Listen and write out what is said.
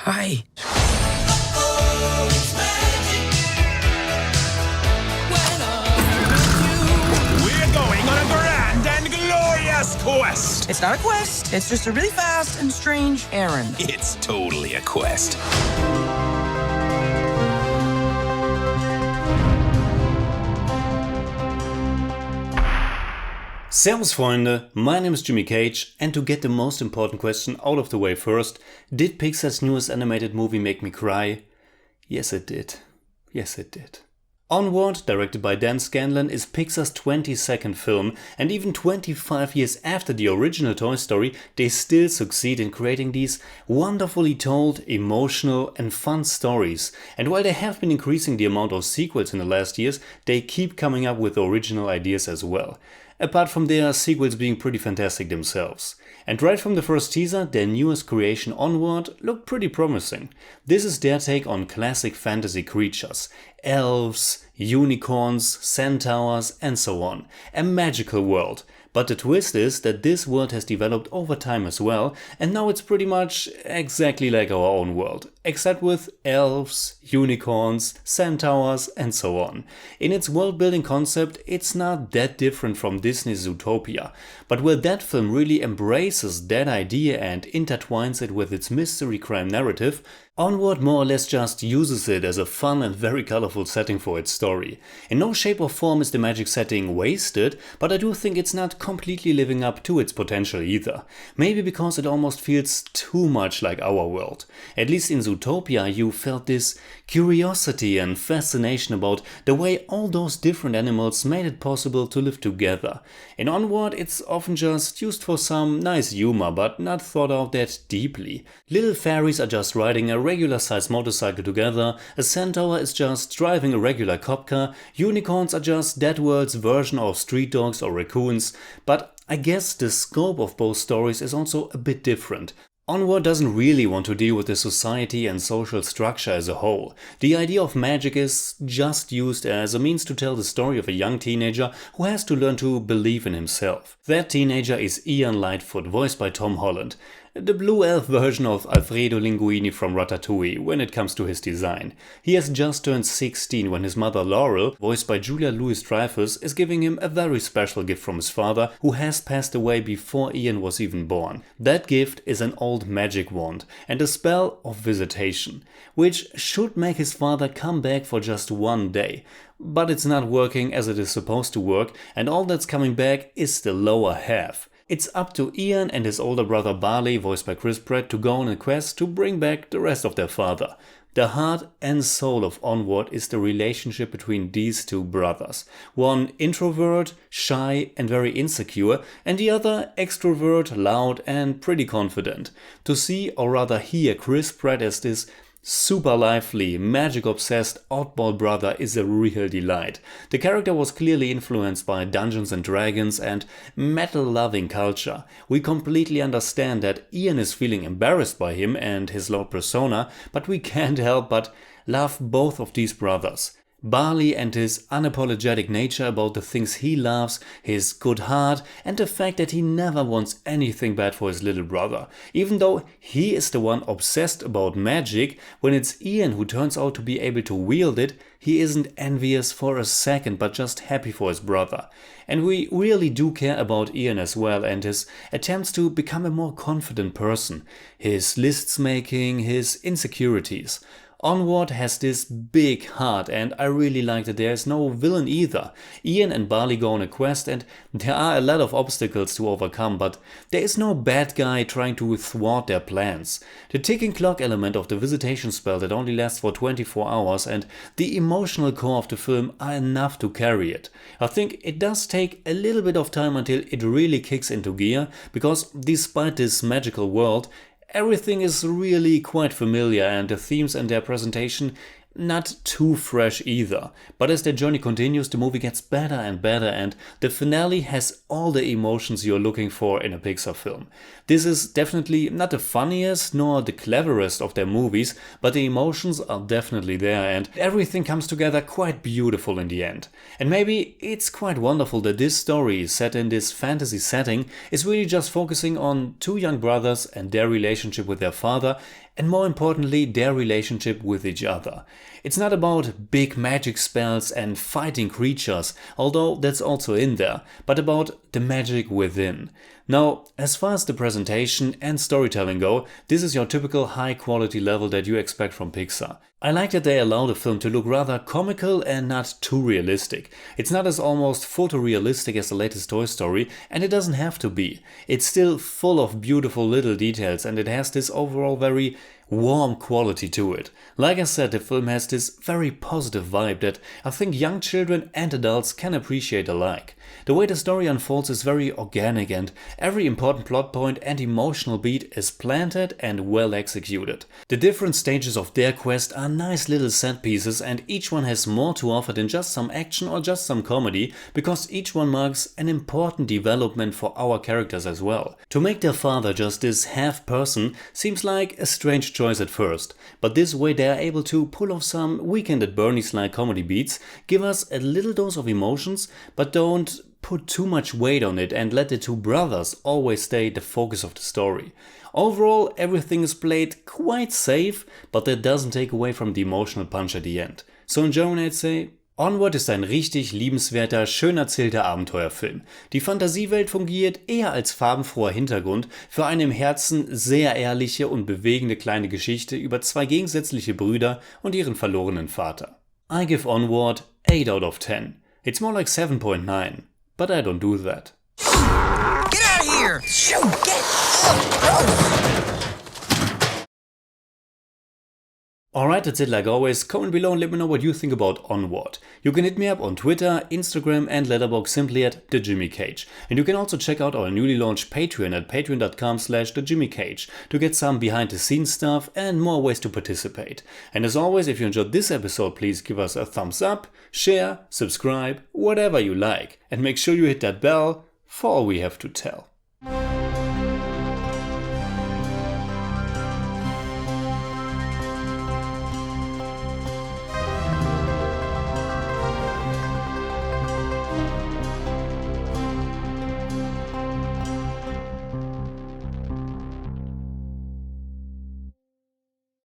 Hi. We're going on a grand and glorious quest! It's not a quest, it's just a really fast and strange errand. It's totally a quest. Servus Freunde, my name is Jimmy Cage, and to get the most important question out of the way first, did Pixar's newest animated movie make me cry? Yes it did. Yes it did. Onward, directed by Dan Scanlon, is Pixar's 22nd film, and even 25 years after the original Toy Story, they still succeed in creating these wonderfully told, emotional and fun stories. And while they have been increasing the amount of sequels in the last years, they keep coming up with original ideas as well. Apart from their sequels being pretty fantastic themselves. And right from the first teaser, their newest creation Onward looked pretty promising. This is their take on classic fantasy creatures. Elves, unicorns, centaurs and so on. A magical world. But the twist is that this world has developed over time as well, and now it's pretty much exactly like our own world, except with elves, unicorns, centaurs and so on. In its world-building concept, it's not that different from Disney's Zootopia, but where that film really embraces that idea and intertwines it with its mystery crime narrative, Onward more or less just uses it as a fun and very colorful setting for its story. In no shape or form is the magic setting wasted, but I do think it's not completely living up to its potential either. Maybe because it almost feels too much like our world. At least in Zootopia you felt this curiosity and fascination about the way all those different animals made it possible to live together. In Onward it's often just used for some nice humor, but not thought out that deeply. Little fairies are just riding a regular sized motorcycle together, a centaur is just driving a regular cop car, unicorns are just that world's version of street dogs or raccoons, but I guess the scope of both stories is also a bit different. Onward doesn't really want to deal with the society and social structure as a whole. The idea of magic is just used as a means to tell the story of a young teenager who has to learn to believe in himself. That teenager is Ian Lightfoot, voiced by Tom Holland. The blue elf version of Alfredo Linguini from Ratatouille when it comes to his design. He has just turned 16 when his mother Laurel, voiced by Julia Louis-Dreyfus, is giving him a very special gift from his father, who has passed away before Ian was even born. That gift is an old magic wand and a spell of visitation, which should make his father come back for just one day. But it's not working as it is supposed to work, and all that's coming back is the lower half. It's up to Ian and his older brother Barley, voiced by Chris Pratt, to go on a quest to bring back the rest of their father. The heart and soul of Onward is the relationship between these two brothers. One introvert, shy and very insecure, and the other extrovert, loud and pretty confident. To see, or rather hear, Chris Pratt as this super lively, magic-obsessed oddball brother is a real delight. The character was clearly influenced by Dungeons and Dragons and metal-loving culture. We completely understand that Ian is feeling embarrassed by him and his loud persona, but we can't help but love both of these brothers. Barley and his unapologetic nature about the things he loves, his good heart, and the fact that he never wants anything bad for his little brother. Even though he is the one obsessed about magic, when it's Ian who turns out to be able to wield it, he isn't envious for a second but just happy for his brother. And we really do care about Ian as well and his attempts to become a more confident person, his lists making, his insecurities. Onward has this big heart, and I really like that there is no villain either. Ian and Barley go on a quest and there are a lot of obstacles to overcome, but there is no bad guy trying to thwart their plans. The ticking clock element of the visitation spell that only lasts for 24 hours and the emotional core of the film are enough to carry it. I think it does take a little bit of time until it really kicks into gear, because despite this magical world, everything is really quite familiar and the themes and their presentation not too fresh either. But as their journey continues, the movie gets better and better, and the finale has all the emotions you're looking for in a Pixar film. This is definitely not the funniest nor the cleverest of their movies, but the emotions are definitely there and everything comes together quite beautiful in the end. And maybe it's quite wonderful that this story, set in this fantasy setting, is really just focusing on two young brothers and their relationship with their father, and more importantly, their relationship with each other. It's not about big magic spells and fighting creatures, although that's also in there, but about the magic within. Now, as far as the presentation and storytelling go, this is your typical high quality level that you expect from Pixar. I like that they allow the film to look rather comical and not too realistic. It's not as almost photorealistic as the latest Toy Story, and it doesn't have to be. It's still full of beautiful little details and it has this overall very warm quality to it. Like I said, the film has this very positive vibe that I think young children and adults can appreciate alike. The way the story unfolds is very organic and every important plot point and emotional beat is planted and well executed. The different stages of their quest are nice little set pieces and each one has more to offer than just some action or just some comedy, because each one marks an important development for our characters as well. To make their father just this half person seems like a strange choice at first, but this way they are able to pull off some Weekend at Bernie's-like comedy beats, give us a little dose of emotions, but don't put too much weight on it and let the two brothers always stay the focus of the story. Overall, everything is played quite safe, but that doesn't take away from the emotional punch at the end. So in German I'd say, Onward ist ein richtig liebenswerter, schön erzählter Abenteuerfilm. Die Fantasie-Welt fungiert eher als farbenfroher Hintergrund für eine im Herzen sehr ehrliche und bewegende kleine Geschichte über zwei gegensätzliche Brüder und ihren verlorenen Vater. I give Onward 8 out of 10. It's more like 7.9, but I don't do that. Get out of here! Shoot, get up! Alright, that's it like always. Comment below and let me know what you think about Onward. You can hit me up on Twitter, Instagram and Letterboxd simply at TheJimmyCage. And you can also check out our newly launched Patreon at patreon.com/TheJimmyCage to get some behind the scenes stuff and more ways to participate. And as always, if you enjoyed this episode, please give us a thumbs up, share, subscribe, whatever you like. And make sure you hit that bell for all we have to tell.